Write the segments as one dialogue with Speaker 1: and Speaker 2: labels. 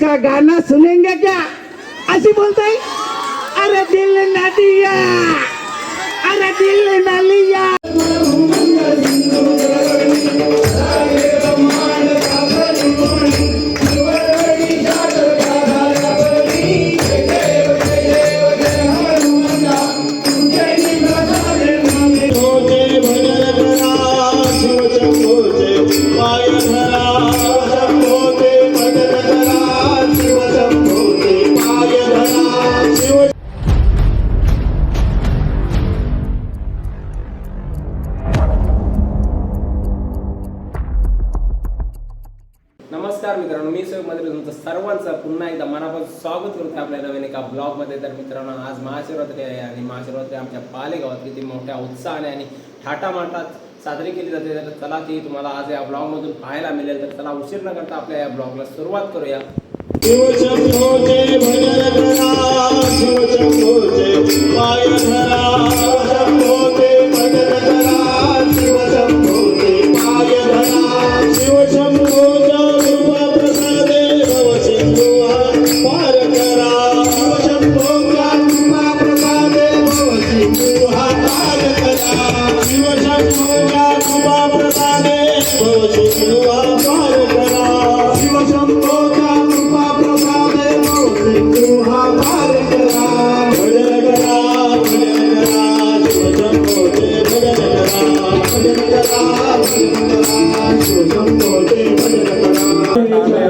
Speaker 1: का गाना सुनेंगे क्या अशी बोलताय. अरे दिल ना दिया, अरे दिल ना लिया.
Speaker 2: नमस्कार मित्रांनो, मी सहमध्ये तुमचं सर्वांचं पुन्हा एकदा मनापासून स्वागत करतो आपल्या नवीन एका ब्लॉगमध्ये. तर मित्रांनो, आज महाशिवरात्री आहे आणि महाशिवरात्री आमच्या पालेगावात किती मोठ्या उत्साहाने आणि थाटामाटात साजरी केली जाते. तर चला ती तुम्हाला आज या ब्लॉगमधून पाहायला मिळेल. तर चला उशीर न करता आपल्या या ब्लॉगला सुरुवात करूया.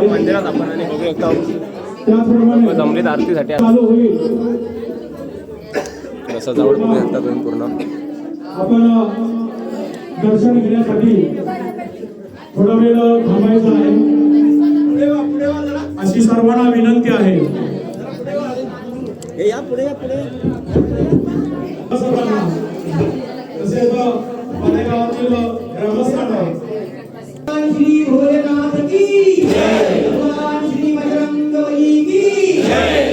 Speaker 2: मंदिरात आपण आणि बघू शकता जमलीत आरतीसाठी कसं जवळ बघू शकता तुम्ही पूर्ण.
Speaker 3: आपण दर्शन घेण्यासाठी थोडा वेळ थांबायचं आहे अशी सर्वांना विनंती आहे. तसेच पालेगावातील ग्रामस्थांना
Speaker 1: श्री भोलेनाथ की जय, भगवान श्री बजरंगबली की जय.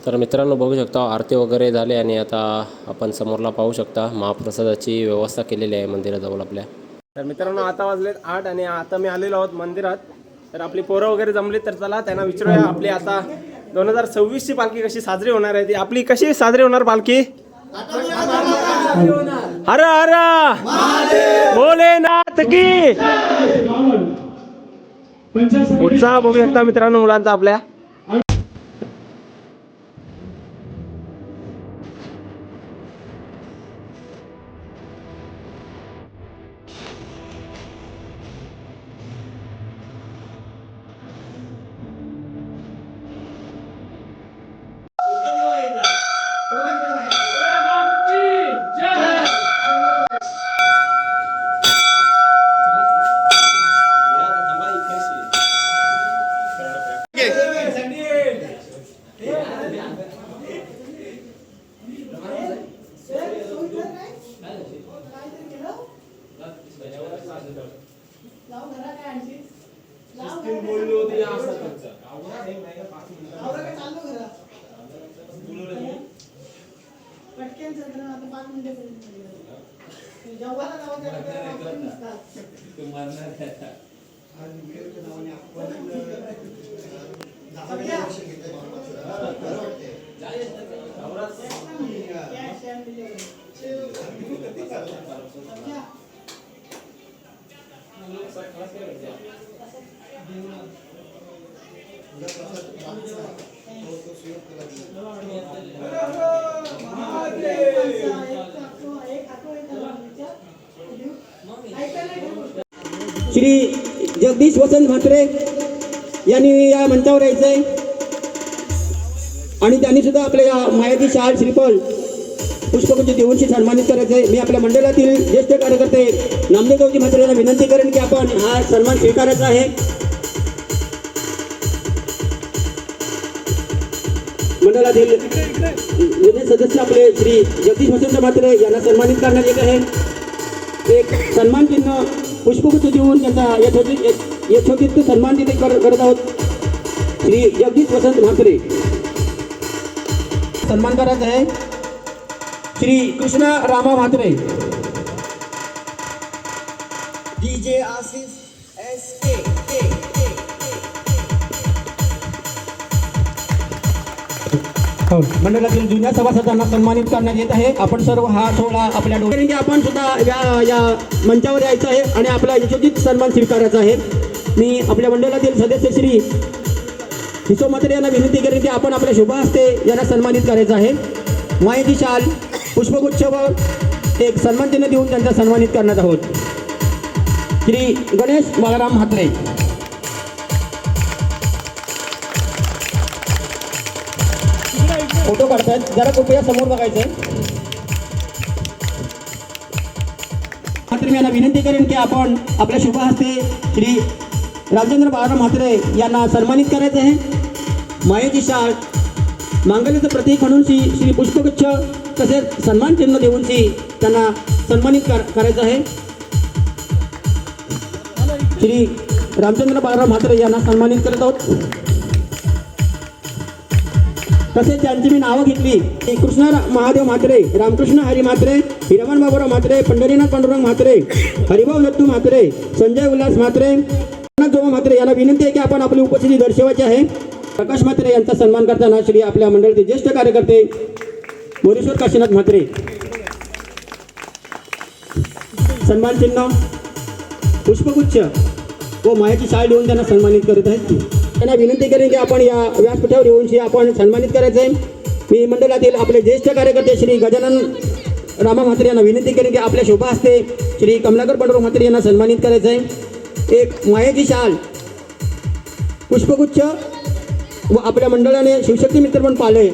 Speaker 2: तर मित्रांनो, बघू शकता आरती वगैरे झाले आणि आता आपण समोरला पाहू शकता महाप्रसादाची व्यवस्था केलेली आहे मंदिराजवळ आपल्या. तर मित्रांनो, आता वाजलेत 8 आणि आता मी आलेलो आहोत मंदिरात. तर आपली पोरं वगैरे जमली, तर चला त्यांना विचारूया आपली आता 2026ची पालखी कशी साजरी होणार आहे. ती आपली कशी साजरी होणार पालखी. हर हर भोलेनाथ की उत्साह बघू शकता मित्रांनो मुलांचा आपल्या.
Speaker 1: श्री जगदीश वसंत म्हात्रे यांनी या मंचावर यायचंय आणि त्यांनी सुद्धा आपल्या या मायादी शाल श्रीफळ पुष्पगुच्छ देऊनशी सन्मानित करायचंय. मी आपल्या मंडळातील ज्येष्ठ कार्यकर्ते नामदेवजी म्हात्रे यांना विनंती करेन की आपण हा सन्मान स्वीकारायचा आहे. मंडळातील जुने सदस्य आपले श्री जगदीश वसंत म्हात्रे यांना सन्मानित करण्यात येत आहे. एक सन्मान चिन्ह पुष्पगुच्छ देऊन त्यांचा यथोचित सन्मान तिथे करत आहोत. श्री जगदीश वसंत म्हात्रे सन्मान करायचा आहे. Shri Krishna Rama Mhatre,
Speaker 4: DJ Asif SK.
Speaker 1: मंडळातील जुन्या सभासदांना सन्मानित करण्यात येत आहे. आपण सर्व हा सोहळा आपल्या डोक्याने आपण सुद्धा या मंचावर यायचं आहे आणि आपला यशोचित सन्मान स्वीकारायचा आहे. मी आपल्या मंडळातील सदस्य श्री हिसो म्हात्रे यांना विनंती करेन की आपण आपल्या शुभ हस्ते यांना सन्मानित करायचं आहे. मायेची शाल पुष्पगुच्छ व एक सन्मान चिन्ह देऊन त्यांचा सन्मानित करण्यात आहोत. श्री गणेश बाळाराम म्हात्रे, फोटो काढतायत, जरा कृपया समोर बघायचंय. मात्र मी यांना विनंती करेन की आपण आपल्या शुभ हस्ते श्री राजेंद्र बाळाराम म्हात्रे यांना सन्मानित करायचं आहे. मायेची शाल मांगल्याचं प्रतीक म्हणून श्री पुष्पगुच्छ तसेच सन्मान चिन्ह देऊन त्यांना सन्मानित करायचं आहे. श्री रामचंद्र बाळाराम म्हात्रे यांना सन्मानित करत आहोत. तसेच त्यांची मी नावं घेतली. कृष्णा महादेव म्हात्रे, रामकृष्ण हरी म्हात्रे, हिरमन बाबूराव म्हात्रे, पंढरीनाथ पांडुरंग म्हात्रे, हरिभाऊ दत्तू म्हात्रे, संजय उल्हास म्हात्रे, जोमा म्हात्रे यांना विनंती आहे की आपण आपली उपस्थिती दर्शवायची आहे. प्रकाश म्हात्रे यांचा सन्मान करताना श्री आपल्या मंडळाचे ज्येष्ठ कार्यकर्ते मोरेश्वर काशीनाथ म्हात्रे सन्मान चिन्ह पुष्पगुच्छ व मायाची शाल देऊन त्यांना सन्मानित करत आहेत. त्यांना विनंती करेन की आपण या व्यासपीठावर येऊन आपण सन्मानित करायचं आहे. मी मंडळातील आपले ज्येष्ठ कार्यकर्ते श्री गजानन रामा म्हात्रे यांना विनंती करेन की आपल्या शोभा हस्ते श्री कमलाकर पांडुरंग म्हात्रे यांना सन्मानित करायचं आहे. एक मायाची शाल पुष्पगुच्छ व आपल्या मंडळाने शिवशक्ती मित्रमंडळ पाले,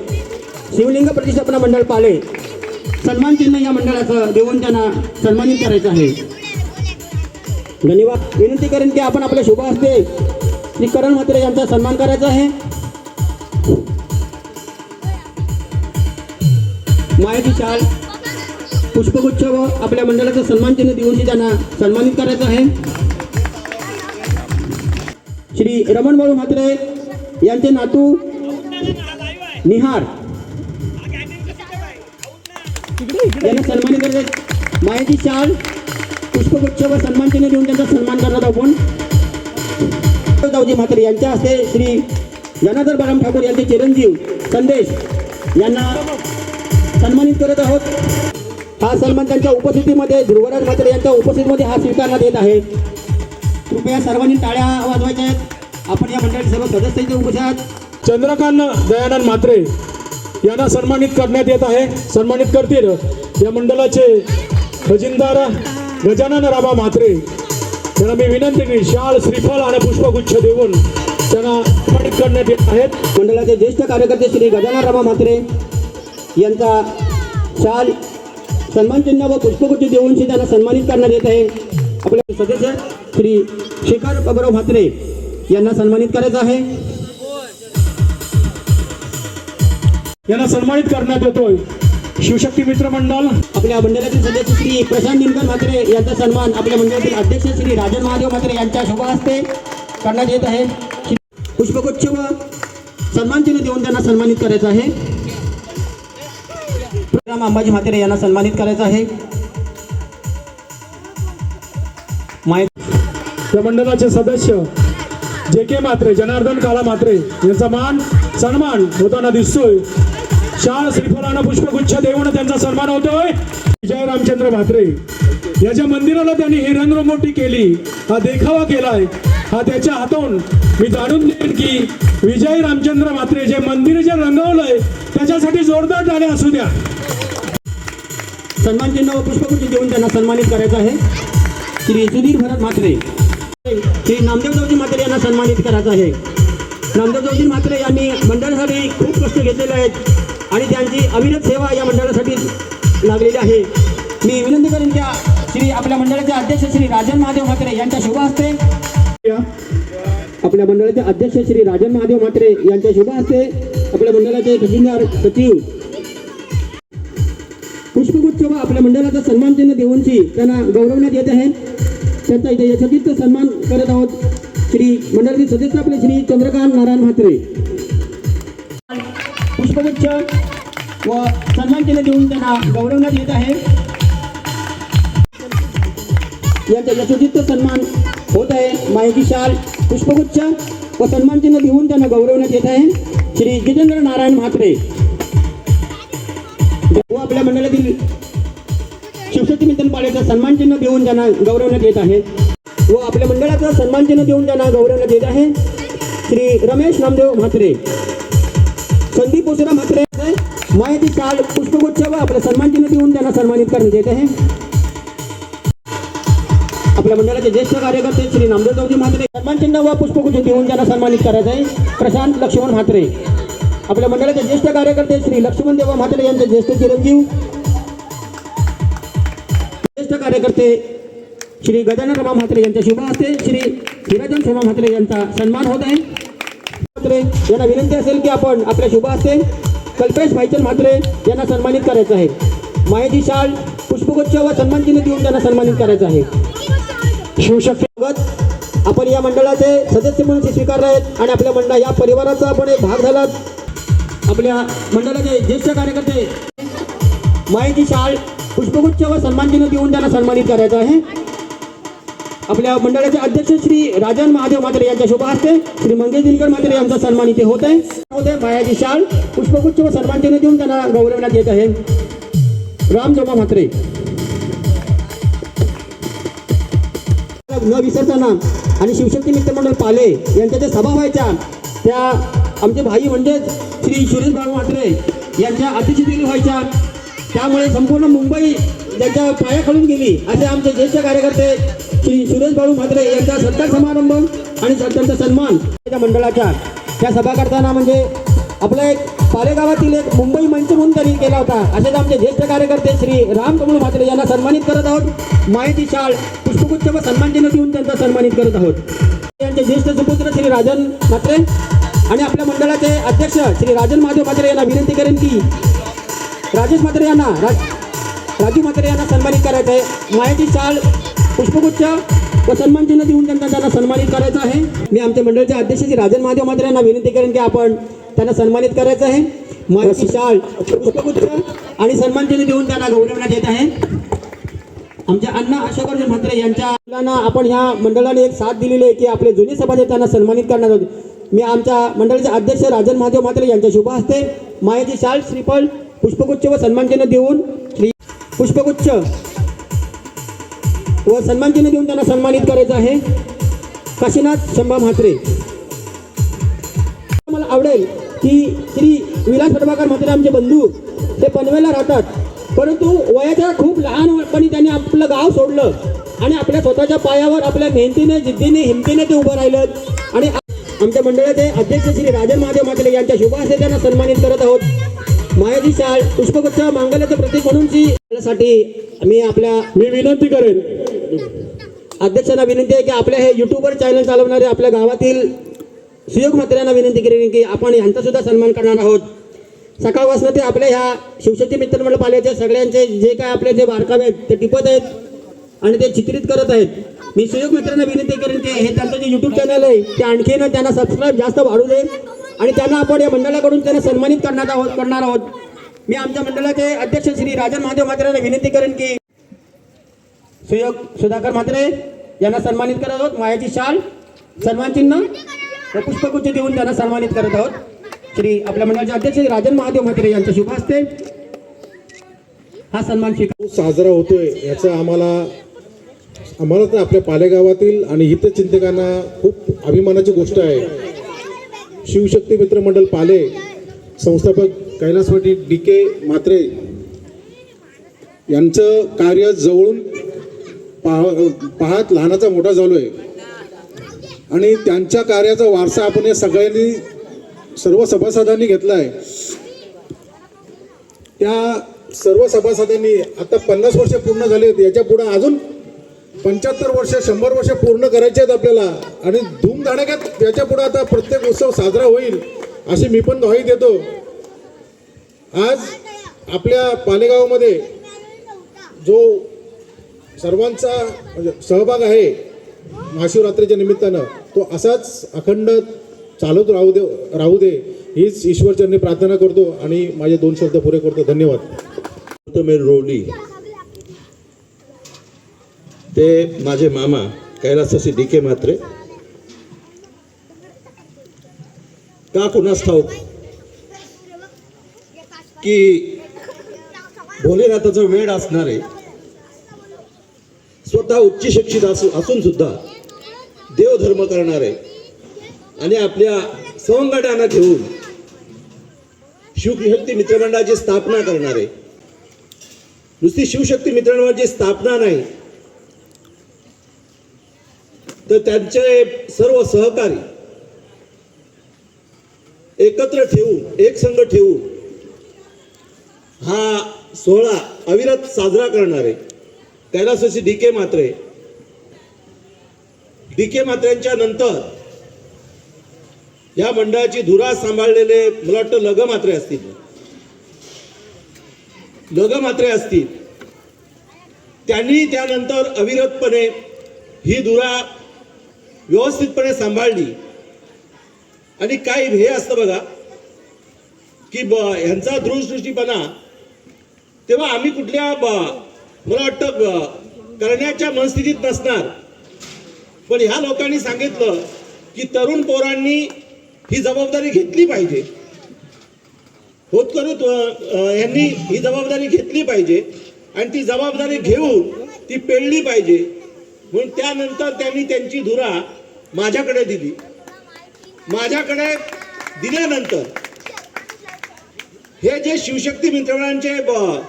Speaker 1: शिवलिंग प्रतिष्ठापना मंडळ पाले सन्मान चिन्ह या मंडळाचं देऊन त्यांना सन्मानित करायचं आहे. धन्यवाद. विनंती करेन की आपण आपल्या शुभ हस्ते श्री करण म्हात्रे यांचा सन्मान करायचा आहे. मायाची शाल पुष्पगुच्छ व आपल्या मंडळाचं सन्मान चिन्ह देऊन त्यांना सन्मानित करायचं आहे. श्री रमण बाळू म्हात्रे यांचे नातू निहार यांना सन्मानित करायचं. मायाची शाल पुष्पगुच्छ व सन्मान चिन्ह देऊन त्यांचा सन्मान करणार आपण. दाऊजी म्हात्रे यांच्या हस्ते श्री जनार्दन बाळाराम ठाकूर यांचे चिरंजीव संदेश यांना सन्मानित करत आहोत. हा सन्मान त्यांच्या उपस्थितीमध्ये ध्रुवराज म्हात्रे यांच्या उपस्थितीमध्ये हा स्वीकारण्यात येत आहे. कृपया सर्वांनी टाळ्या वाजवायच्या आहेत. आपण या मंडळाचे सर्व सदस्य इथे उपस्थित आहात.
Speaker 3: चंद्रकांत दयानंद म्हात्रे यांना सन्मानित करण्यात येत आहे. सन्मानित करतील या मंडळाचे खजिनदार गजानन रामा म्हात्रे. त्यांना मी विनंती की शाल श्रीफळ आणि पुष्पगुच्छ देऊन त्यांना सन्मानित करण्यात येत आहेत.
Speaker 1: मंडळाचे ज्येष्ठ कार्यकर्ते श्री गजानन रामा म्हात्रे यांचा शाल सन्मान चिन्ह व पुष्पगुच्छ देऊन त्यांना सन्मानित करण्यात येत आहे. आपले सदस्य श्री शेखर बाबूराव म्हात्रे यांना सन्मानित करायचं आहे.
Speaker 3: यांना सन्मानित करण्यात येतोय शिवशक्ती मित्र मंडळ.
Speaker 1: आपल्या मंडळातील सदस्य श्री प्रशांत निमकर म्हात्रे यांचा सन्मान आपल्या मंडळातील अध्यक्ष श्री राजन महादेव म्हात्रे यांच्या शुभ हस्ते करण्यात येत आहे. पुष्पगुच्छ व सन्मान चिन्ह देऊन त्यांना सन्मानित करायचं आहे. राम अंबाजी म्हात्रे यांना सन्मानित करायचं आहे.
Speaker 3: या मंडळाचे सदस्य जे के म्हात्रे, जनार्दन काळा म्हात्रे यांचा मान सन्मान होताना दिसतोय. शाल श्रीफलानं पुष्पगुच्छ देऊन त्यांचा सन्मान होतोय विजय रामचंद्र म्हात्रे. याच्या मंदिराला त्यांनी ही रंगरंगोटी केली, हा देखावा केलाय. हा त्याच्या हातून मी जाणून देईन की विजय रामचंद्र म्हात्रे जे मंदिर जे रंगवलंय त्याच्यासाठी जोरदार टाळ्या असू द्या.
Speaker 1: सन्मान चिन्ह व पुष्पगुच्छ देऊन त्यांना सन्मानित करायचं आहे. श्री सुधीर भरत म्हात्रे, श्री नामदेवजी म्हात्रे यांना सन्मानित करायचं आहे. नामदेवजी म्हात्रे यांनी मंडळासाठी खूप कष्ट घेतलेले आहेत आणि त्यांची अविरत सेवा या मंडळासाठी लागलेली आहे. मी विनंती करेन की श्री आपल्या मंडळाचे अध्यक्ष श्री राजन महादेव म्हात्रे यांच्या शुभ हस्ते आपल्या मंडळाचे अध्यक्ष श्री राजन महादेव म्हात्रे यांच्या शुभ हस्ते आपल्या मंडळाचे खजिनदार सचिव पुष्पगुच्छ व आपल्या मंडळाचा सन्मान चिन्ह देऊनची त्यांना गौरवण्यात येत आहे. त्यांचा इथे यशस्वीत सन्मान करत आहोत. श्री मंडळाचे सदस्य आपले श्री चंद्रकांत नारायण म्हात्रे पुष्पगुच्छ व सन्मान चिन्ह देऊन त्यांना गौरवण्यात येत आहे. यांचा यशस्वीत सन्मान होत आहे. मायेची शाल पुष्पगुच्छ व सन्मान चिन्ह देऊन त्यांना गौरवण्यात येत आहे. श्री जितेंद्र नारायण म्हात्रे व आपल्या मंडळातील शिवशक्ती मित्र पाड्याचा सन्मान चिन्ह देऊन त्यांना गौरवण्यात येत आहे. व आपल्या मंडळाचा सन्मान चिन्ह देऊन त्यांना गौरवण्यात येत आहे. श्री रमेश नामदेव म्हात्रे, संदीप ओसरा म्हात्रे माहिती शाल पुष्पगुच्छ व आपलं सन्मान चिन्ह देऊन त्यांना सन्मानित करण्यात येत आहे. आपल्या मंडळाचे ज्येष्ठ कार्यकर्ते श्री नामदेवजी म्हात्रे सन्मान चिन्ह व पुष्पगुच्छ देऊन त्यांना सन्मानित करायचं आहे. प्रशांत लक्ष्मण म्हात्रे आपल्या मंडळाचे ज्येष्ठ कार्यकर्ते श्री लक्ष्मण देवा म्हात्रे यांचे ज्येष्ठ चिरंजीव ज्येष्ठ कार्यकर्ते श्री गजानन रमा म्हात्रे यांच्या शुभ हस्ते श्री हिराजन सोमा म्हात्रे यांचा सन्मान होत आहे. म्हात्रे यांना विनंती असेल की आपण आपल्या शुभ हस्ते कल्पेश भाईचंद म्हात्रे यांना सन्मानित करायचं आहे. मायेची शाल पुष्पगुच्छ व सन्मान चिन्ह देऊन त्यांना सन्मानित करायचं आहे. शिवशक्ती आपण या मंडळाचे सदस्य म्हणून स्वीकारले आहेत आणि आपल्या मंडळ या परिवाराचा आपण एक भाग झालात. आपल्या मंडळाचे ज्येष्ठ कार्यकर्ते मायेची शाल पुष्पगुच्छ व सन्मान चिन्ह देऊन त्यांना सन्मानित करायचं आहे. आपल्या मंडळाचे अध्यक्ष श्री राजन महादेव म्हात्रे यांच्या शुभ हस्ते श्री मंगेश दिनकर म्हात्रे यांचा सन्मान इथे होत आहे. मायाची शाल पुष्पगुच्छ व सन्मान चिन्ह देऊन त्यांना गौरवण्यात येत आहे. राम जोमा म्हात्रे न विसरताना आणि शिवशक्ती मित्रमंडळ पाले यांच्या ज्या सभा व्हायच्या त्या आमचे भाई म्हणजेच श्री सुरेश बाबू म्हात्रे यांच्या अध्यक्षतेखाली व्हायच्या. त्यामुळे संपूर्ण मुंबई ज्यांच्या पायाखालून गेली असे आमचे ज्येष्ठ कार्यकर्ते श्री सुरेश बाबू म्हात्रे यांचा सत्कार समारंभ आणि त्यांचा सन्मान त्या मंडळाच्या त्या सभा करताना म्हणजे आपल्या एक पालेगावातील एक मुंबई मंच म्हणून त्यांनी केला होता. असेच आमचे ज्येष्ठ कार्यकर्ते श्री राम कमल म्हात्रे यांना सन्मानित करत आहोत. मायेची शाळ पुष्पगुच्छ व सन्मान चिन्ह देऊन त्यांचा सन्मानित करत आहोत. यांचे ज्येष्ठ सुपुत्र श्री राजन म्हात्रे आणि आपल्या मंडळाचे अध्यक्ष श्री राजन महादेव म्हात्रे यांना विनंती करेन की राजेश म्हात्रे यांना राजू म्हात्रे यांना सन्मानित करायचं आहे. मायेची शाल पुष्पगुच्छ व सन्मान चिन्ह देऊन त्यांना सन्मानित करायचं आहे. मी आमच्या मंडळाचे अध्यक्ष श्री राजन महादेव म्हात्रे यांना विनंती करेन की आपण त्यांना सन्मानित करायचं आहे. मायेची शाल पुष्पगुच्छ आणि सन्मान चिन्ह देऊन त्यांना गौरवण्यात येत आहे. आमच्या अण्णा अशोकराव म्हात्रे यांच्या मुलांना आपण ह्या मंडळाने एक साथ दिलेली आहे की आपले जुने सभासद त्यांना सन्मानित करण्यात होते. मी आमच्या मंडळाचे अध्यक्ष राजन महादेव म्हात्रे यांच्या शुभ हस्ते मायेची शाल श्रीफळ पुष्पगुच्छ व सन्मान चिन्ह देऊन पुष्पगुच्छ व सन्मान चिन्ह देऊन त्यांना सन्मानित करायचं आहे. काशीनाथ शंभा म्हात्रे मला आवडेल की श्री विलास प्रभाकर म्हात्रे आमचे बंधू ते पनवेलला राहतात, परंतु वयाच्या खूप लहानपणी त्यांनी आपलं गाव सोडलं आणि आपल्या स्वतःच्या पायावर आपल्या मेहनतीने जिद्दीने हिमतीने ते उभं राहिलं. आणि आमच्या मंडळाचे अध्यक्ष श्री राजन महादेव म्हात्रे यांच्या शुभ हस्ते त्यांना सन्मानित करत आहोत. मायाची शाळ पुष्पगुच्छ मांगल्याचं प्रतीक म्हणून साठी मी विनंती करेन अध्यक्षांना विनंती आहे की आपल्या हे युट्यूबवर चॅनल चालवणारे आपल्या गावातील सुयोग म्हात्र्यांना विनंती करेन की आपण यांचा सुद्धा सन्मान करणार आहोत. सकाळपासून ते आपल्या ह्या शिवशक्ती मित्रमंडळ पाल्याचे सगळ्यांचे जे काय आपले जे बारकावे आहेत ते टिपत आहेत आणि ते चित्रित करत आहेत. मी सुयोग मित्रांना विनंती करेन की हे त्यांचं जे यूट्यूब चॅनल आहे ते आणखीन त्यांना सबस्क्राईब जास्त वाढू दे आणि त्यांना आपण या मंडळाकडून त्यांना सन्मानित करणार आहोत. मी आमच्या मंडळाचे अध्यक्ष श्री राजन महादेव म्हात्रेंना विनंती करेन की सुयोग सुधाकर म्हात्रे यांना सन्मानित करत आहोत. मायाची शाल सन्मान चिन्ह व पुष्पगुच्छ देऊन त्यांना सन्मानित करत आहोत. श्री आपल्या मंडळाचे अध्यक्ष श्री राजन महादेव म्हात्रे यांच्या शुभ हस्ते हा सन्मान स्वीकार
Speaker 3: साजरा होतोय याचा आम्हाला तर आपल्या पालेगावातील आणि हितचिंतकांना खूप अभिमानाची गोष्ट आहे. शिवशक्ती मित्र मंडळ पाले संस्थापक कैलासवाडी DK म्हात्रे यांचं कार्य जवळून पाहत लहानाचा मोठा झालोय आणि त्यांच्या कार्याचा वारसा आपण या सगळ्यांनी सर्व सभासदांनी घेतला आहे. त्या सर्व सभासदांनी आता 50 वर्ष पूर्ण झाले आहेत. याच्या पुढे अजून 75 वर्ष 100 वर्ष पूर्ण करायचे आहेत आपल्याला आणि धूमधडाक्यात याच्या पुढे आता प्रत्येक उत्सव साजरा होईल अशी मी पण ग्वाही देतो. आज आपल्या पालेगावामध्ये जो सर्वांचा म्हणजे सहभाग आहे महाशिवरात्रीच्या निमित्तानं तो असाच अखंड चालत राहू दे हीच ईश्वरचरणी प्रार्थना करतो आणि माझे 2 शब्द पुरे करतो. धन्यवाद.
Speaker 5: रोवली ते माझे मामा कैलासवासी DK म्हात्रे का कुणास ठाऊक की भोलेनाथाचा वेळ असणारे स्वतः उच्च शिक्षित असून सुद्धा देवधर्म करणारे आणि आपल्या सवंगड्यांना घेऊन शिवशक्ती मित्रमंडळाची स्थापना करणारे, नुसती शिवशक्ती मित्रमंडळाची स्थापना नाही तर त्यांचे सर्व सहकारी एकत्र ठेवून एक संघ ठेवून हा सोहळा अविरत साजरा करणारे कैलासवासी DK म्हात्रे. DK म्हात्रेंच्या नंतर या मंडळाची धुरा सांभाळलेले मला वाटतं लग म्हात्रे असतील. त्यांनी त्यानंतर अविरतपणे ही धुरा व्यवस्थितपणे सांभाळली आणि काही हे असतं बघा की ह्यांचा दूरदृष्टीपणा तेव्हा आम्ही कुठल्या मला वाटतं करण्याच्या मनस्थितीत नसणार, पण ह्या लोकांनी सांगितलं की तरुण पोरांनी ही जबाबदारी घेतली पाहिजे. यांनी ही जबाबदारी घेतली पाहिजे आणि ती जबाबदारी घेऊन ती पेलली पाहिजे. म्हणून त्यानंतर त्यांनी त्यांची धुरा माझ्याकडे दिली. माझ्याकडे दिल्यानंतर हे जे शिवशक्ती मित्रमंडळाचे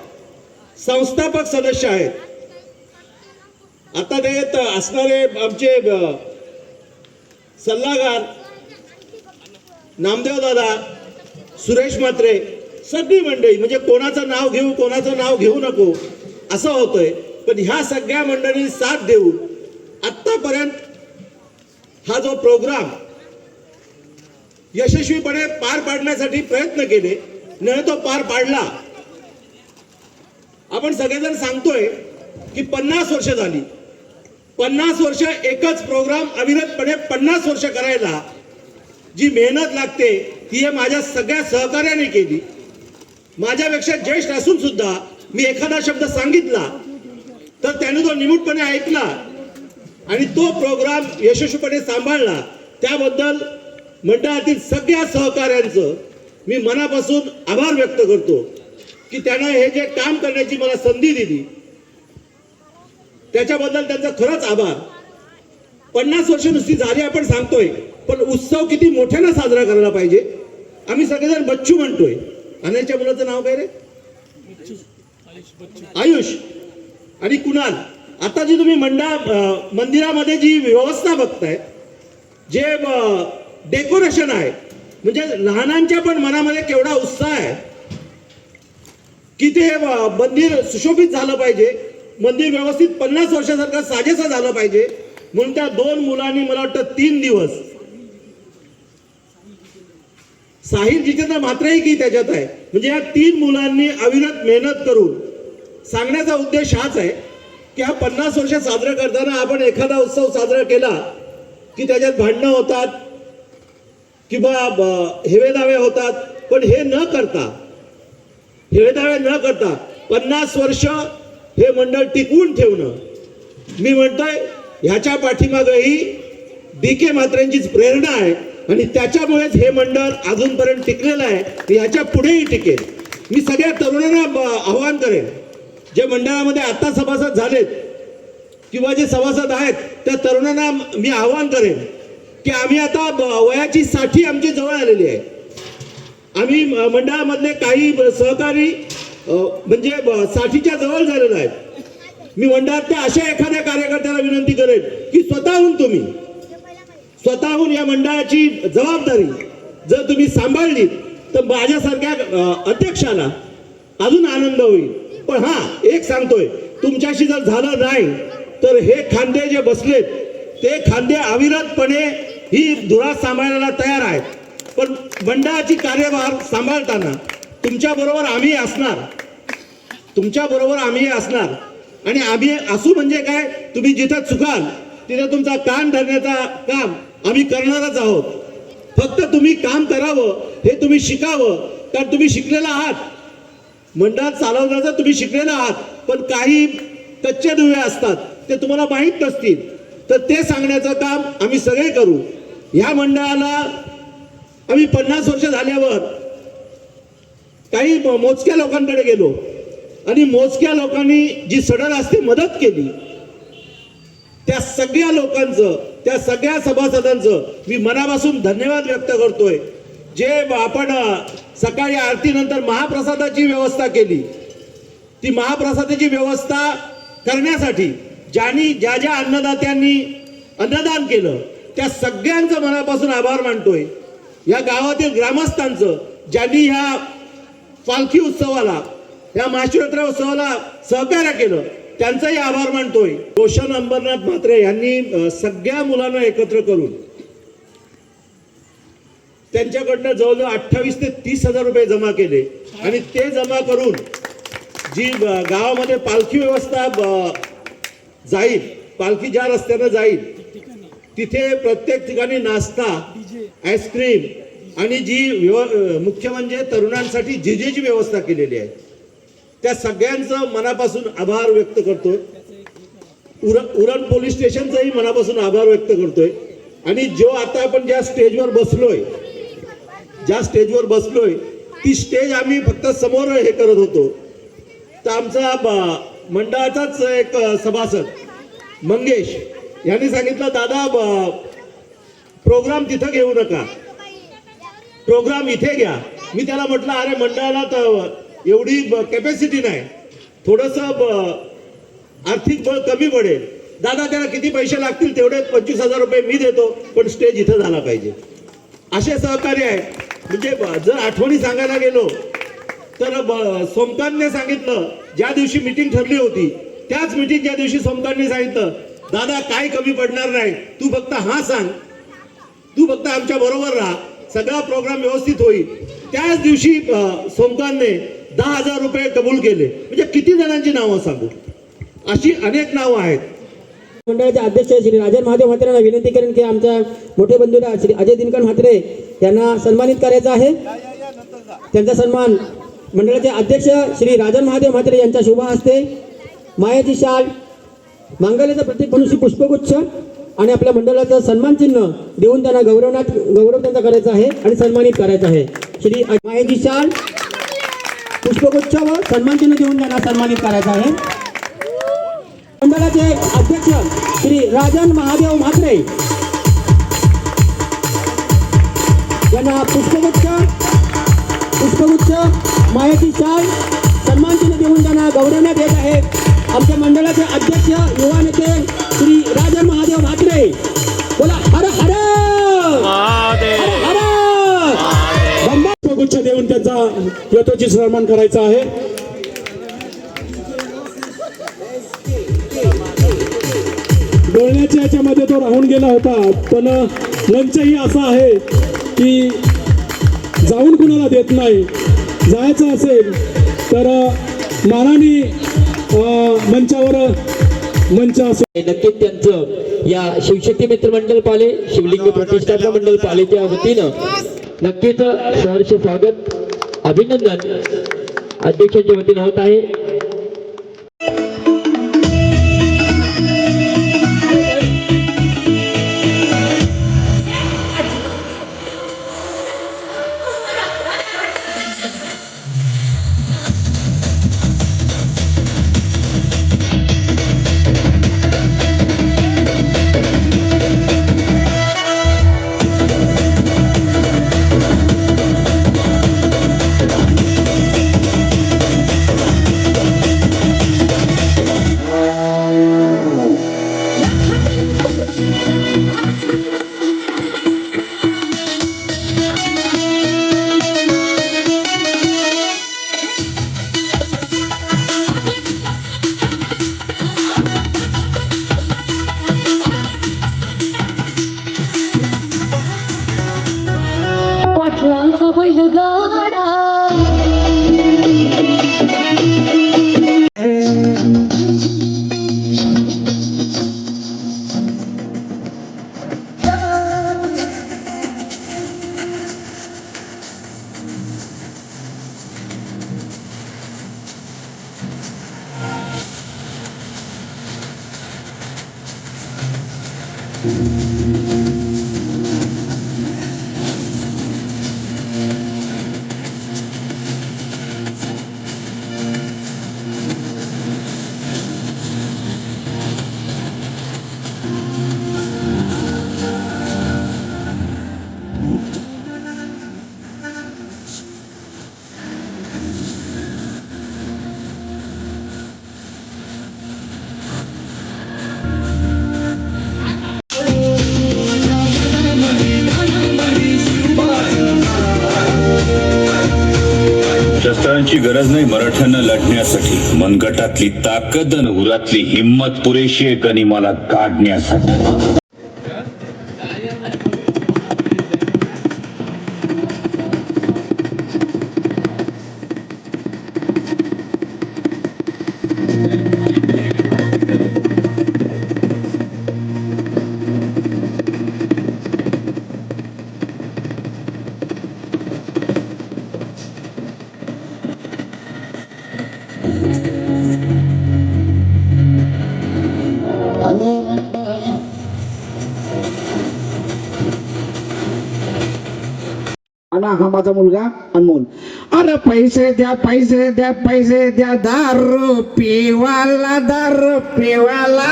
Speaker 5: संस्थापक सदस्य आहेत, आता ते असणारे आमचे सल्लागार नामदेव दादा, सुरेश म्हात्रे, सगळी मंडळी, म्हणजे कोणाचं नाव घेऊ नको असं होतंय. पण ह्या सगळ्या मंडळींनी साथ देऊन आतापर्यंत हा जो प्रोग्राम यशस्वीपणे पार पाडण्यासाठी प्रयत्न केले न तो पार पाडला. आपण सगळेजण सांगतोय की 50 वर्ष झाली. 50 वर्ष एकच प्रोग्राम अविरतपणे 50 वर्ष करायला जी मेहनत लागते ती माझ्या सगळ्या सहकार्याने केली. माझ्यापेक्षा ज्येष्ठ असून सुद्धा मी एखादा शब्द सांगितला तर त्याने तो निमूटपणे ऐकला आणि तो प्रोग्राम यशस्वीपणे सांभाळला. त्याबद्दल मंडळातील सगळ्या सहकार्यांचं मी मनापासून आभार व्यक्त करतो की त्यांना हे जे काम करण्याची मला संधी दिली त्याच्याबद्दल त्यांचा खरंच आभार. 50 वर्ष नुसती झाली आपण सांगतोय, पण उत्सव किती मोठ्यानं साजरा करायला पाहिजे. आम्ही सगळेजण बच्चू म्हणतोय. अनिलच्या मुलाचं नाव काय रे? आयुष आणि कुणाल. आता जी तुम्ही मंदिरामध्ये जी व्यवस्था बघताय, जे डेकोरेशन आहे, म्हणजे लहानांच्या पण मनामध्ये केवढा उत्साह आहे की ते मंदिर सुशोभित झालं पाहिजे, मंदिर व्यवस्थित 50 वर्षासारखं साजेसं झालं पाहिजे. म्हणून त्या 2 मुलांनी मला वाटतं 3 दिवस, साहिल जितेंद्र म्हात्रेही की त्याच्यात आहे, म्हणजे या 3 मुलांनी अविरत मेहनत करून सांगण्याचा उद्देश हाच आहे की हा 50 वर्ष साजरा करताना आपण एखादा उत्सव साजरा केला की त्याच्यात भांडणं होतात किंवा हेवेदावे होतात, पण हे न करता 50 वर्ष हे मंडळ टिकवून ठेवणं, मी म्हणतोय ह्याच्या पाठीमागेही DK म्हात्रेंचीच प्रेरणा आहे आणि त्याच्यामुळेच हे मंडळ अजूनपर्यंत टिकलेलं आहे, याच्या पुढेही टिकेल. मी सगळ्या तरुणांना आवाहन करेन, जे मंडळामध्ये आता सभासद झालेत किंवा जे सभासद आहेत त्या तरुणांना मी आवाहन करेन की आम्ही आता वयाची 60 आमची जवळ आलेली आहे. आम्ही मंडळामधले काही सहकारी म्हणजे 60च्या जवळ झालेलो आहेत. मी मंडळातल्या अशा एखाद्या कार्यकर्त्याला विनंती करेन की स्वतःहून या मंडळाची जबाबदारी जर तुम्ही सांभाळली तर माझ्यासारख्या अध्यक्षाला अजून आनंद होईल. पण हा एक सांगतोय, तुमच्याशी जर झालं नाही तर हे खांदे जे बसलेत ते खांदे अविरतपणे ही धुरा सांभाळायला तयार आहेत. पण मंडळाची कार्यभार सांभाळताना तुमच्याबरोबर आम्ही असणार आणि आम्ही असू म्हणजे काय, तुम्ही जिथं चुकाल तिथं तुमचा कान धरण्याचा काम आम्ही करणारच आहोत. फक्त तुम्ही काम करावं, हे तुम्ही शिकावं, कारण तुम्ही शिकलेला आहात. मंडळ चालवण्याचं तुम्ही शिकलेला आहात, पण काही कच्चे दुवे असतात ते तुम्हाला माहीत नसतील, तर ते सांगण्याचं काम आम्ही सगळे करू. ह्या मंडळाला आम्ही 50 वर्ष झाल्यावर काही मोजक्या लोकांकडे गेलो आणि मोजक्या लोकांनी जी सडल असते मदत केली, त्या सगळ्या लोकांचं, त्या सगळ्या सभासदांचं मी मनापासून धन्यवाद व्यक्त करतोय. जे आपण सकाळी आरतीनंतर महाप्रसादाची व्यवस्था केली, ती महाप्रसादाची व्यवस्था करण्यासाठी ज्या ज्या अन्नदात्यांनी अन्नदान केलं त्या सगळ्यांचं मनापासून आभार मानतोय. या गावातील ग्रामस्थांचं ज्यांनी ह्या पालखी उत्सवाला, या महाशिवरात्र उत्सवाला सहकार्य केलं त्यांचाही आभार मानतोय. रोशन अंबरनाथ म्हात्रे यांनी सगळ्या मुलांना एकत्र करून त्यांच्याकडनं जवळजवळ 28 ते 30 हजार रुपये जमा केले आणि ते जमा करून जी गावामध्ये पालखी व्यवस्था जाईल, पालखी ज्या रस्त्यानं जाईल तिथे प्रत्येक ठिकाणी नाश्ता, आईस्क्रीम आणि जी मुख्य म्हणजे तरुणांसाठी जीजेची व्यवस्था केलेली आहे, त्या सगळ्यांचं मनापासून आभार व्यक्त करतोय. उरण पोलीस स्टेशनचाही मनापासून आभार व्यक्त करतोय. आणि जो आता आपण ज्या स्टेजवर बसलोय ती स्टेज आम्ही फक्त समोर हे करत होतो, तर आमचा मंडळाचाच एक सभासद मंगेश यांनी सांगितलं, दादा प्रोग्राम तिथं घेऊ नका, प्रोग्राम इथे घ्या. मी त्याला म्हटलं, अरे मंडळाला तर एवढी कॅपॅसिटी नाही, थोडंसं आर्थिक बळ कमी पडेल. दादा त्याला किती पैसे लागतील तेवढे 25,000 रुपये मी देतो, पण स्टेज इथं झाला पाहिजे. असे सहकार्य आहे. म्हणजे जर आठवणी सांगायला गेलो तर सोमकांतने सांगितलं, ज्या दिवशी मीटिंग ठरली होती त्याच मीटिंगच्या दिवशी सोमकांतने सांगितलं, दादा काय कमी पडणार नाही, तू फक्त हा सांग, तू फक्त आमच्या बरोबर राहा, सगळा प्रोग्राम व्यवस्थित होईल. त्याच दिवशी सोमकांतने 10,000 रुपये कबूल केले. म्हणजे किती जणांची नावं सांगू, अशी अनेक नावं आहेत.
Speaker 1: मंडळाचे अध्यक्ष श्री राजन महादेव म्हात्रेंना विनंती करेन की आमच्या मोठे बंधूला श्री अजय दिनकर म्हात्रे यांना सन्मानित करायचा आहे. त्यांचा सन्मान मंडळाचे अध्यक्ष श्री राजन महादेव म्हात्रे यांच्या शुभ हस्ते मायाची शाल, मांगल्याचं प्रतीक म्हणून श्री पुष्पगुच्छ आणि आपल्या मंडळाचं सन्मान चिन्ह देऊन त्यांना गौरव त्यांचा करायचा आहे आणि सन्मानित करायचं आहे. श्री मायाची शाल, पुष्पगुच्छ व सन्मान चिन्ह देऊन त्यांना सन्मानित करायचं आहे. मंडळाचे अध्यक्ष श्री राजन महादेव म्हात्रे यांना पुष्पगुच्छ, मायाची शाल, सन्मान चिन्ह देऊन त्यांना गौरवण्यात येत आहे. आमच्या मंडळाचे अध्यक्ष युवा नेते श्री राजन महादेव म्हात्रे, बोला हर हर हर हर.
Speaker 3: पुष्पगुच्छ देऊन त्यांचा यथोचित सन्मान करायचा आहे. बोलण्याच्या याच्यामध्ये तो राहून गेला होता, पण मंचही असा आहे की जाऊन कुणाला देत नाही. जायचं असेल तर मानाने मंच असेल.
Speaker 6: नक्कीच त्यांचं या शिवशक्ती मित्र मंडळ पाले, शिवलिंग प्रतिष्ठापना मंडळ पालेच्या वतीनं नक्कीच सहर्ष स्वागत, अभिनंदन अध्यक्षांच्या वतीनं होत आहे.
Speaker 7: शस्त्रांची गरज नाही मराठ्यांना लढण्यासाठी, मनगटातली ताकद आणि उरातली हिंमत पुरेशी आहे गनिमाला काढण्यासाठी.
Speaker 8: आणि हा माझा मुलगा अनमोल. अरे पैसे द्या पैसे द्या पैसे द्या, दारू पिवाला दारू पिवाला,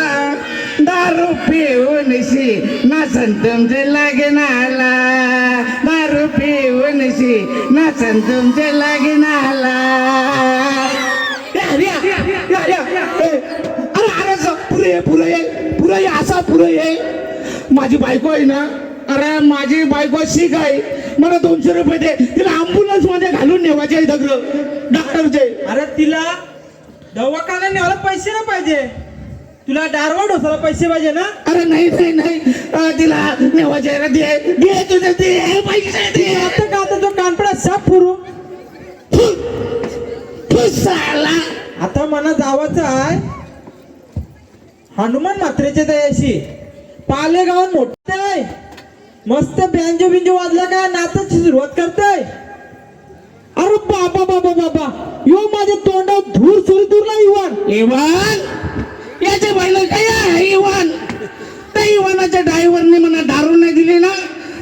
Speaker 8: दारू पिऊनशी नासन तुमचे लागेनाला, दारू पिऊनशी नासन तुमचे लागेनाला. अरे अरे पुरे ये असा पुरे ये. माझी बायको आहे ना, अरे माझी बायको शिक आहे, मला 200 रुपये दे, तिला अँब्युलन्स मध्ये घालून नेवायचे दगड डॉक्टरचे.
Speaker 9: अरे तिला दवाखान्यात न्यायला पैसे ना पाहिजे, तुला डारवा ढोसाला पैसे पाहिजे ना.
Speaker 8: अरे नाही नाही नाही, तिला नेवायचे ना, दे दे तुझे दे पैसे दे.
Speaker 9: आता का आता तो कानपडा साफ फुरू
Speaker 8: साला.
Speaker 9: आता मला जावाचं आहे हनुमान मात्रेच्या दयाशी. पालेगावात मोठं आहे, मस्त बँजो बिंजो वाजला का नाचाची सुरुवात करताय. अरे बाबा बाबा बाबा, यो माझ्या तोंडावर धूर सुरू दूरला इवान.
Speaker 8: इवान याचे बैल काय आहे इवान? त्या इवानाच्या ड्रायव्हरने मला दारू नाही दिली ना,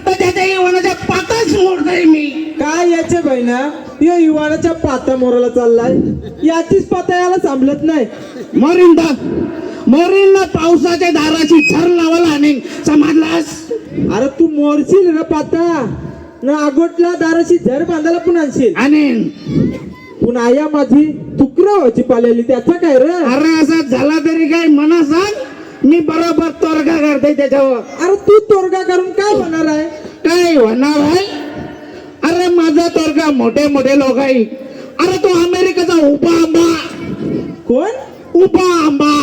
Speaker 8: तर त्याच्या इवानाच्या पाताच मोडतोय मी.
Speaker 9: काय याचे बहिणा, यो इवानाच्या पाता मोराला चाललाय, याचीच पाता याला सांभलत नाही.
Speaker 8: मरीनला पावसाच्या दाराची थर लावायला आणि समजलास.
Speaker 9: अरे तू मोरशील रे पाता ना, आगोटला दाराशी झर बांधायला पण आणशील.
Speaker 8: आणि
Speaker 9: पुन्हा आया माझी तुकरा व्हायची पालेली, त्याचा काय रे.
Speaker 8: अरे असं झाला तरी काय मना सांग, मी बरोबर तोडगा करते त्याच्यावर.
Speaker 9: अरे तू तोडगा करून काय होणार आहे.
Speaker 8: काय होणार आहे? अरे माझा तोडगा मोठे मोठे लोक आहे. अरे तो अमेरिकेचा उभा आंबा.
Speaker 9: कोण
Speaker 8: उभा आंबा?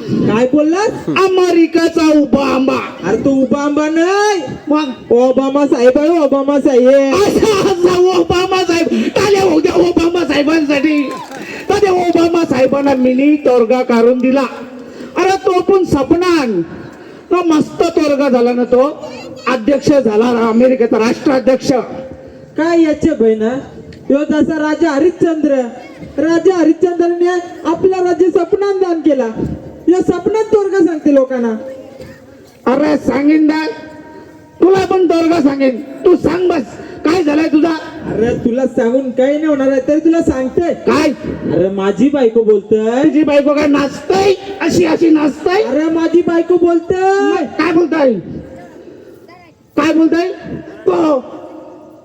Speaker 9: काय बोललास.
Speaker 8: अमेरिकेचा उभा आंबा.
Speaker 9: अरे तो उभा आंबा नाही,
Speaker 8: मग
Speaker 9: ओबामा साहेब आहे, ओबामा साहेब.
Speaker 8: असा ओबामा साहेब टाळ्या होऊ द्या ओबामा साहेबांसाठी. तर त्या ओबामा साहेबांना मिनी तोडगा काढून दिला. अरे तो पण सपनान तो मस्त तोडगा झाला ना, तो अध्यक्ष झाला अमेरिकेचा राष्ट्राध्यक्ष.
Speaker 9: काय याचे बहिणा, यो जसा राजा हरिश्चंद्र, राजा हरिश्चंद्रने आपला राज्य सपनात दान केला, या सपनात तोडगा सांगते लोकांना.
Speaker 8: अरे सांगेन दा, तुला पण तोडगा सांगेन, तू सांग बस काय झालंय तुझा.
Speaker 9: अरे तुला सांगून काही नाही होणार आहे, तरी तुला सांगते.
Speaker 8: काय?
Speaker 9: अरे माझी बायको बोलतय.
Speaker 8: तुझी बायको काय नाचतय, अशी अशी नाचतय.
Speaker 9: अरे माझी बायको बोलतय.
Speaker 8: काय बोलताय, काय बोलताय? तो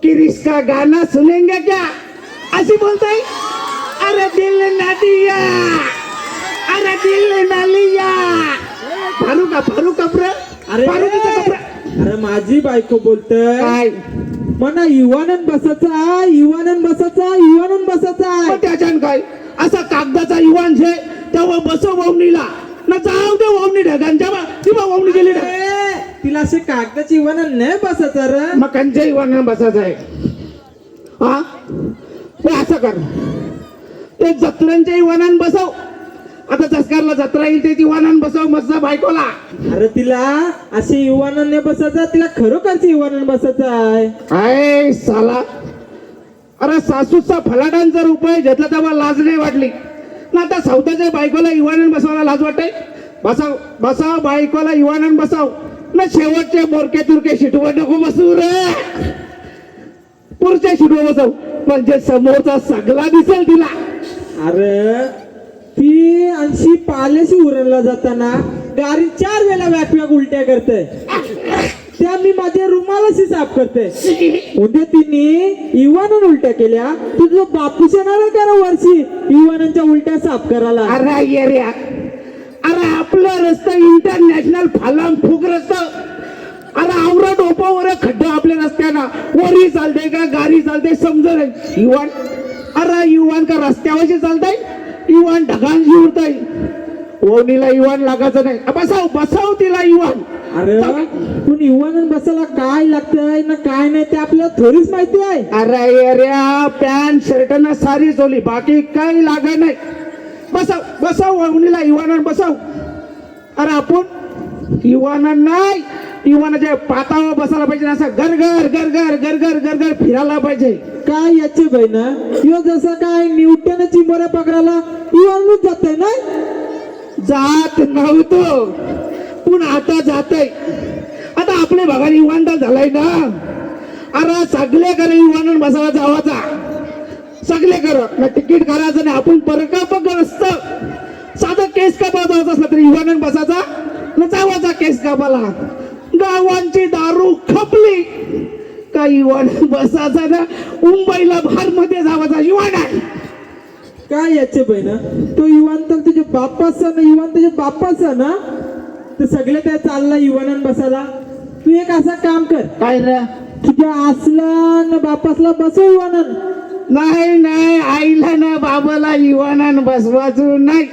Speaker 8: किरिस का गाना सुनेंगे क्या, अशी बोलताय. अरे दिल ना दिया, अरे दिल ना लिया. फारू कपडे.
Speaker 9: अरे अरे माझी बायको बोलतय.
Speaker 8: काय
Speaker 9: म्हणा युवानन बसायचा, युवानन बसायचा, युवानन बसायचा.
Speaker 8: मग त्याच्यान काय, असा कागदाचा युवान छे तेव्हा बसव वावणीला ना, जाऊ दे वावणी ढगांच्या तेव्हा वावणी गेली ढग.
Speaker 9: तिला असे कागदाची युवानन नाही बसायचा रे.
Speaker 8: मग कंच्या युवान बसायचं आहे. हा ते असं कर, ते जत्रांच्या युवानान बसव. आता जसकारला जत्रा येईल ते युवानान बसव मस्त बायकोला.
Speaker 9: अरे तिला असे युवानन नाही बसायचा, तिला खरोखरचे युवानन बसायचा आहे.
Speaker 8: काय साला, अरे सासूचा फलाटांचा रुपये घेतला तेव्हा लाज नाही वाटली ना, आता सौदाच्या बायकोला युवानान बसवायला लाज वाटते. बसाव बसाव बायकोला युवानान बसाव ना शेवटचे मोरके तुरके शिटवर नको बसू रे, पुढच्या शिटवर बसव, म्हणजे समोरचा सगळा दिसेल तिला.
Speaker 9: अरे ती अंशी पाल्याशी उरणला जाताना गाडी 4 वेळा व्याक उलट्या करते, त्या मी माझ्या रुमालाशी साफ करते. उद्या तिने इवानन उलट्या केल्या, तुझं बापूस येणार आहे का वर्षी इवानांच्या उलट्या साफ करायला?
Speaker 8: अरे येऱ्या, अरे आपलं रस्ता इंटरनॅशनल फालाम फुक रस्ता. अरे आवरा डोपावर खड्डा आपल्या रस्त्याला, वरी चालते का गाडी चालते समजत नाही. इवान, अरे इवान का रस्त्यावरशी चालताय, इवान ढगांशी उडताय. ओनीला इवान लागायचं नाही. बसाव बसाव तिला इवान.
Speaker 9: अरे पण इवानन बसायला काय लागतंय ना काय नाही ते आपल्याला थोडीच माहिती आहे.
Speaker 8: अरे येऱ्या, पॅन्ट शर्ट ना सारी चोली, बाकी काही लागा नाही. बसाव बसाव ओनीला इवानन बसाव. अरे आपण इवानन नाही, इवानाच्या पातावर बसायला पाहिजे, असं गरगर गरगर गरगर गरगर फिरायला पाहिजे.
Speaker 9: काय याचे बहिण, यो जसं काय न्यूटन चिंबोऱ्या पकडायला इवानच जातंय ना.
Speaker 8: जात नव्हतो पण आता जातय. आता आपल्या भागाने इवानदार झालाय ना. अरे सगळे करे इवानन बसायला जावाचा, सगळे कर ना तिकीट करायचं नाही. आपण परका पग असत साधा केस कापा जायचा असला तरी इवानन बसायचा ना जावाचा केस कापाला. गावांची दारू खपली का इवानन बसायचा ना, मुंबईला भार मध्ये जावाचा इवानन.
Speaker 9: काय याचे बहिण, तो इवान तर तुझ्या बाप्पाचा ना, इवान तुझ्या बाप्पाचा ना, तर सगळे त्या चालला इवानन बसायला. तू एक असं काम कर,
Speaker 8: काय रे,
Speaker 9: तुझ्या आसला ना बापासला बसव इवानन.
Speaker 8: नाही नाही, आईला ना बाबाला इवानन बसवायचं नाही.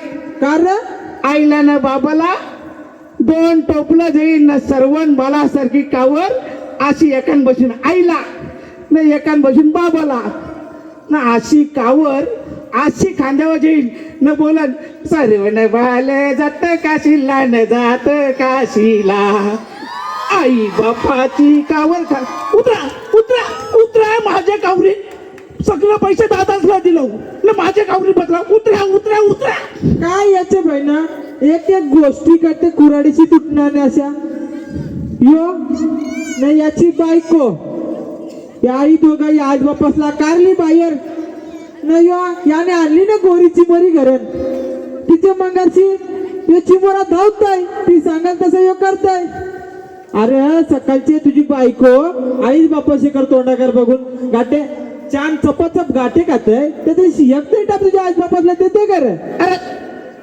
Speaker 9: कारण
Speaker 8: आईला ना बाबाला 2 टोपलं जाईल ना, सर्वण बालासारखी कावर अशी एकान बसून आईला ना, एकान बसून बाबाला ना, अशी कावर अशी खांद्यावर जाईल न, बोलन सर्वण बाले जात काशीला न जात काशीला, आई बापाची कावर खा. उतरा उतरा उतरा माझ्या कावरी, सगळं पैसे दादाचला दिलो ना, माझ्या कावरी बसला. उतरा उतरा उतरा.
Speaker 9: काय याचे बहिण, एक एक गोष्टी करते कुराडीची तुटणार अशा. यो न याची बायको, याही दोघाही आज बापासला कारली बाहेर न, याने आणली ना गोरीची मरी घरण. तिचे मंगाशी यो चिमोरा धावताय, ती सांगाल तसं यो करताय. अरे सकाळची तुझी बायको आईच बापाशी कर तोंडाकर बघून गाठे छान चपाचप गाठे खाते, त्याचे शियक तरी टाप तुझ्या आई बापासला देते कर.
Speaker 8: अरे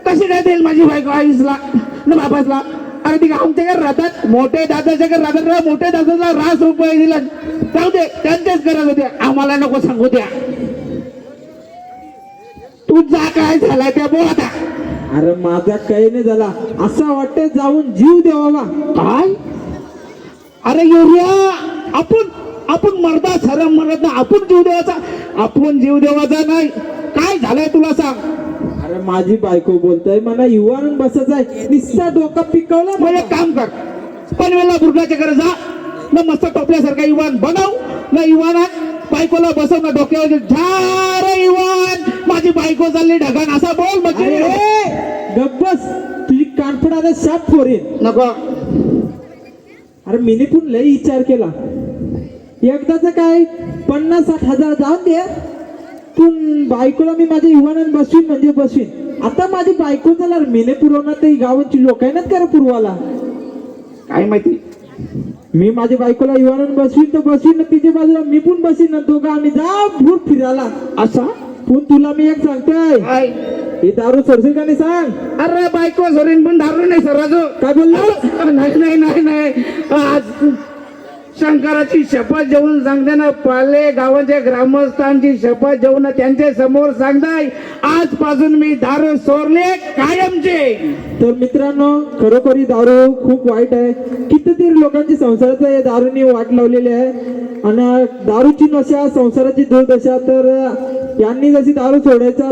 Speaker 8: कशी काय देईल माझी बायको आईसला न बापासला? अरे ती आमच्या घर राहतात, मोठे दादाच्या घर राहतात, मोठे दादाला रास रुपये दिला, जाऊ दे, त्यांचेच करत होते, आम्हाला नको सांगू द्या. तुझा काय झालाय त्या बोल आता.
Speaker 9: अरे माझा काही नाही झाला, असं वाटतंय जाऊन जीव द्यावा.
Speaker 8: काय? अरे युरिया, आपण मर्दा सरम म्हणत ना, आपण जीव देवाचा, आपण जीव देवाचा नाही. काय झालंय तुला सांग.
Speaker 9: अरे माझी बायको बोलतय मला युवान बसत आहे, निस्ता डोका पिकवला.
Speaker 8: मग एक काम कर, पनवेलला बुरगाच्या घरी जा ना, मस्त टोपल्यासारखा इवान बनव ना, इवानात बायकोला बसव ना, डोक्यावर झार इवान माझी बायको चालली ढगान असा बोल. म्हणजे
Speaker 9: गप्पस, तुझी कानफडाला शाप फोरेन
Speaker 8: नको.
Speaker 9: अरे मिनी पण लय विचार केला, एकदाच काय 50-60 हजार जाऊन दे, तू बायकोला मी माझ्या युवानात बसवीन म्हणजे बसवीन. आता माझी बायको झाला मेने पुरवणार, तर गावांची लोक आहे ना करा पुरवाला.
Speaker 8: काय माहिती,
Speaker 9: मी माझ्या बायकोला युवानात बसवीन तर बसवीन ना, तिच्या बाजूला मी पण बसवीन ना, दोघं आम्ही जा भूर फिरायला.
Speaker 8: असा
Speaker 9: पण तुला मी एक सांगतोय,
Speaker 8: काय?
Speaker 9: हे दारू सोडशील का नाही सांग.
Speaker 8: अरे बायको सोरेन पण दारू नाही सराजो.
Speaker 9: काय बोललो?
Speaker 8: नाही नाही नाही नाही, आज शंकराची शपथ जेवून सांगते ना, पाले गावाच्या ग्रामस्थांची शपथ जेवून त्यांच्या समोर सांगताय, आजपासून मी दारू सोडले कायमचे.
Speaker 9: तर मित्रांनो, खरोखरी दारू खूप वाईट आहे. कितीतरी लोकांची संसाराचा या दारूने वाट लावलेली आहे, आणि दारूची नशा संसाराची दुर्दशा. तर यांनी जशी दारू सोडायचा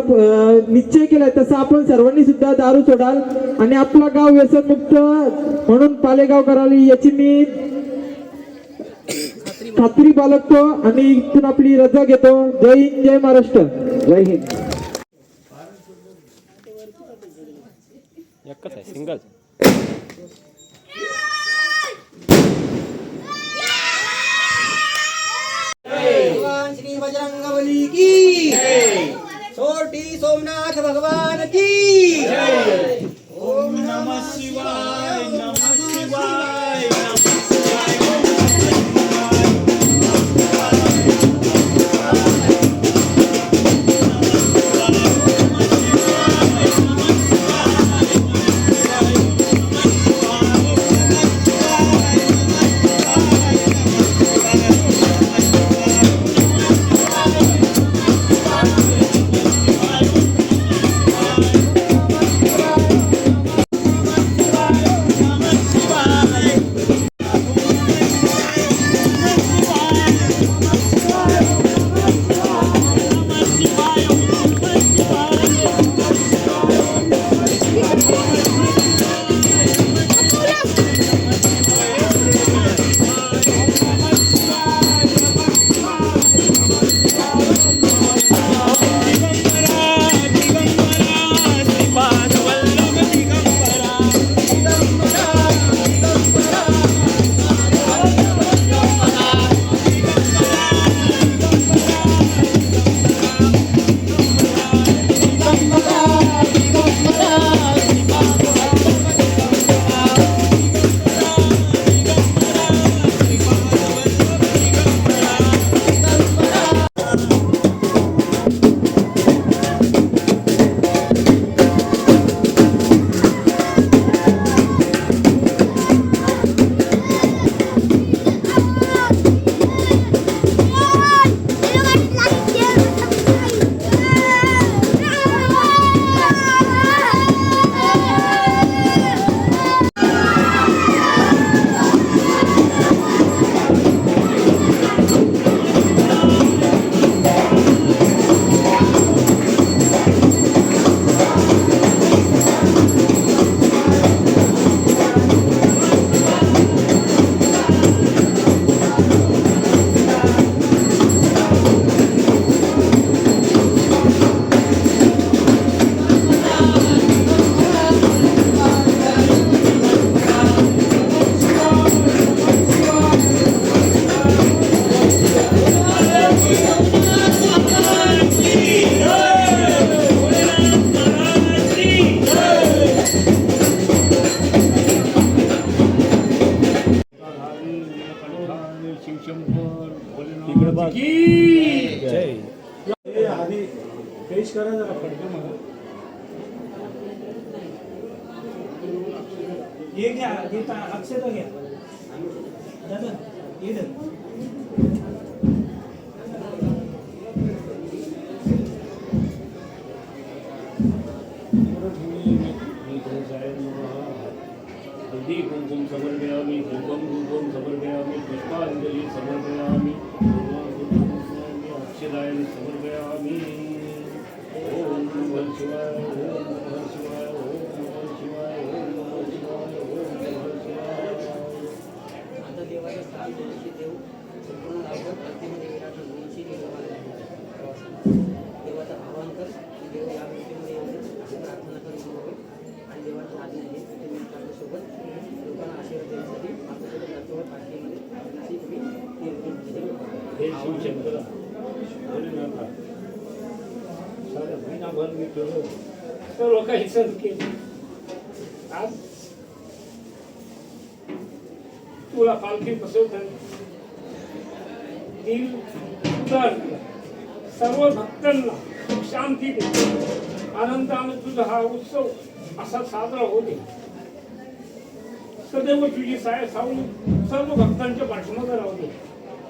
Speaker 9: निश्चय केलाय, तसं आपण सर्वांनी सुद्धा दारू सोडाल आणि आपला गाव व्यसनमुक्त म्हणून पालेगाव करावी, याची मी खात्री बाळगतो आणि इथून आपली रजा घेतो. जय हिंद, जय महाराष्ट्र.
Speaker 8: जय हिंद.
Speaker 2: एकच आहे, सिंगल.
Speaker 4: बजरंगबली की छोटी सोमनाथ भगवान की ओम नमः शिवाय नमः शिवाय
Speaker 3: कुंकुम समर्पयामि धूपम धूपम समर्पयामि पुष्पांजलि समर्पयामि अक्षदायन समर्पयामि ओम नमः शिवाय ओम नमः शिवाय ओम नमः शिवाय ओम नमः शिवाय ओम नमः शिवाय.
Speaker 4: आता देवाच्या स्थानी देव संपूर्ण गावभर प्रतिमध्ये विराट होण्याची देवाचं आवाहन कर की देव या व्यक्तीमध्ये येऊन अशी प्रार्थना करून होईल आणि देवाची आज्ञा आहे की तुम्ही आपल्यासोबत लोकांना आशीर्वाद देण्यासाठी आपल्यासोबत रात्रभर पाठीमध्ये अशी तुम्ही
Speaker 3: हे शिवशंकर भोलेनाथा साऱ्या महिनाभर मी केलं सर्व काही सण केले. आज तुला पालखी बसवताना दिल उदार सर्व भक्तांना सुख शांती दे आनंदाने तुझा हा उत्सव असा साजरा होते. सदैव तुझी साय सावली सर्व भक्तांच्या पाठीमागे राहू दे.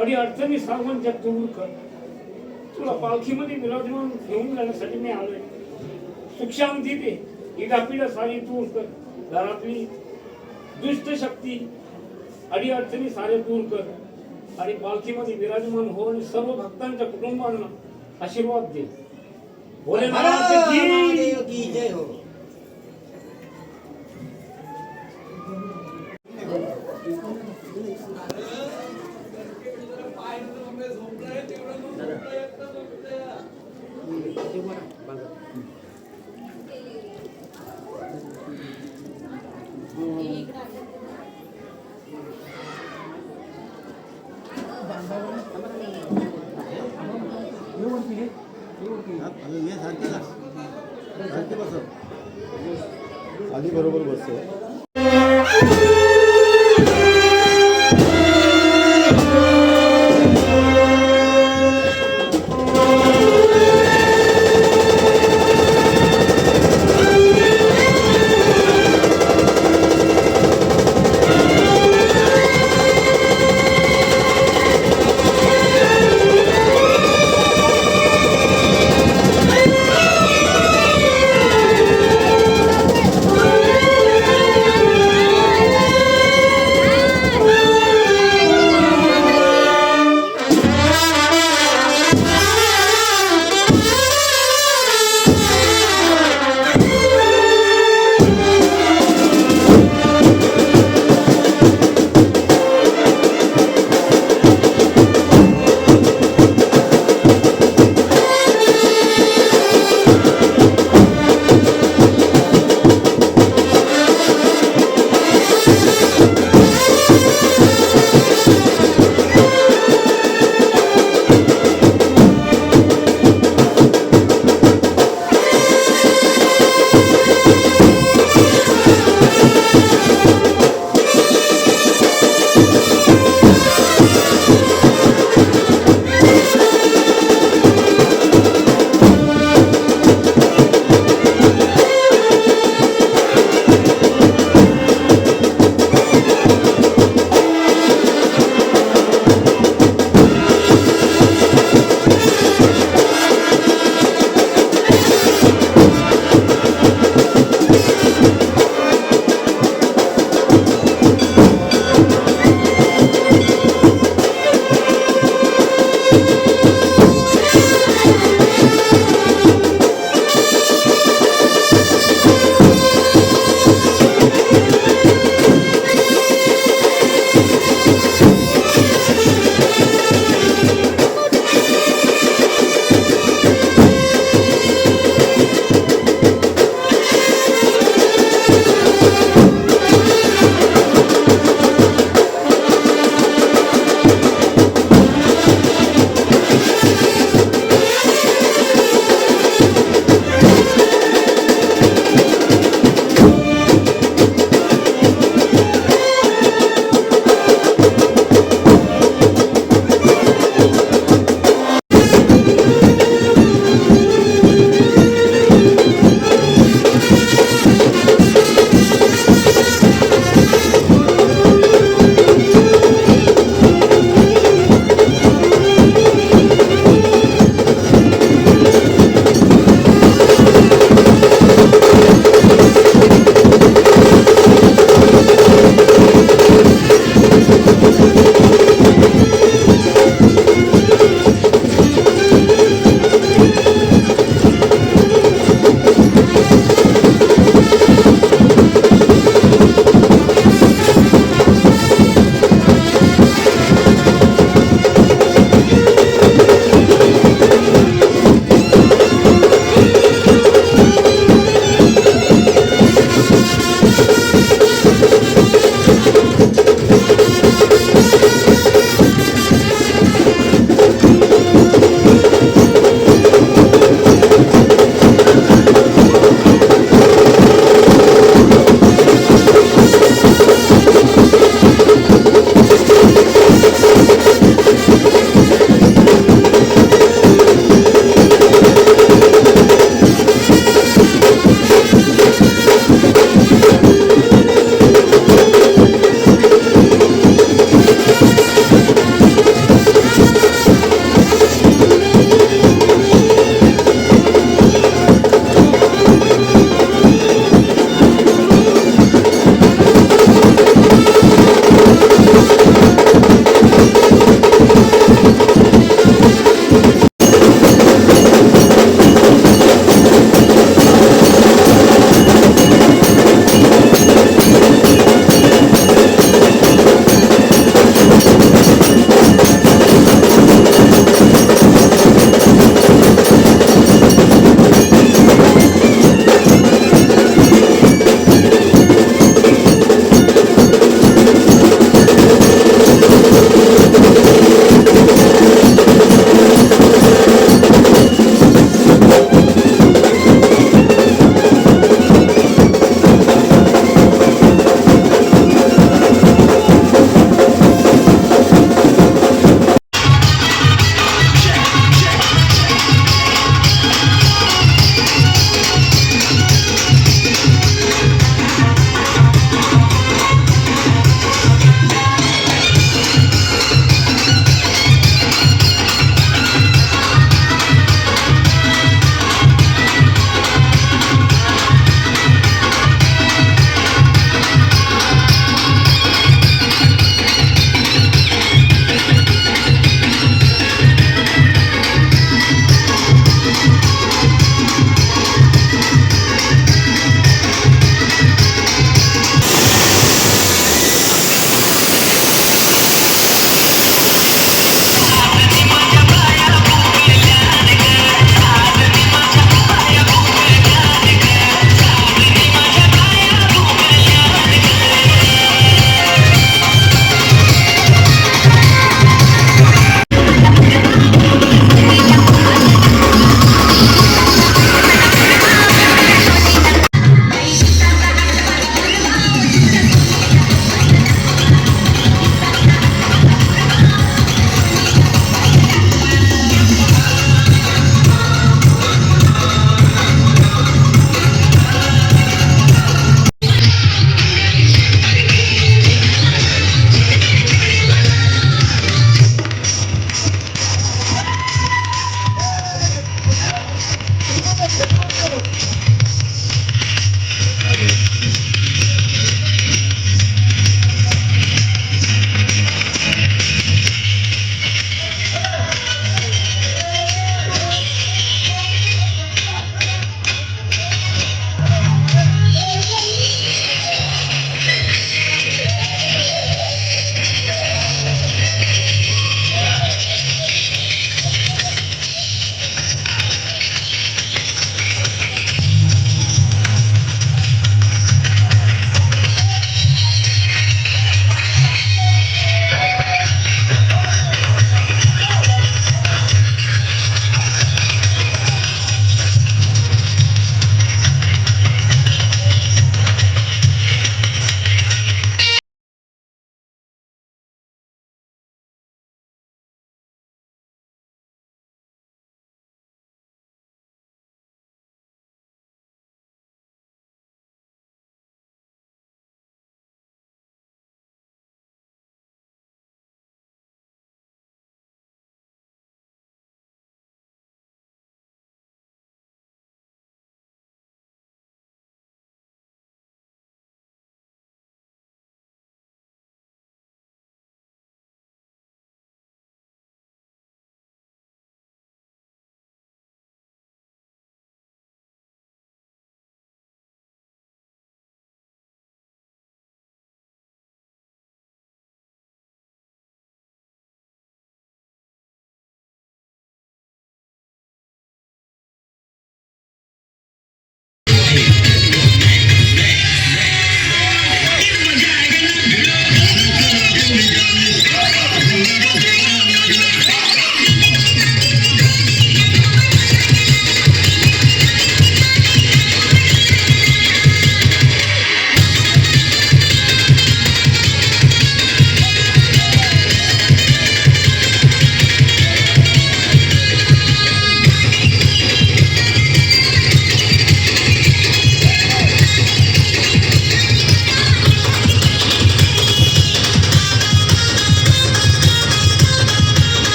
Speaker 3: अडी अडचणी सर्वांच्या दूर कर. तुला पालखीमध्ये विराजमान घेऊन जाण्यासाठी मी आलोय. सुख शांती दे इडापिडा सारी दूर कर. घरातली दुष्ट शक्ती अडी अडचणी सारे दूर कर आणि पालखीमध्ये विराजमान हो आणि सर्व भक्तांच्या कुटुंबांना आशीर्वाद दे. भोलेनाथ की
Speaker 4: जय हो.
Speaker 10: आधी बरोबर बसतो.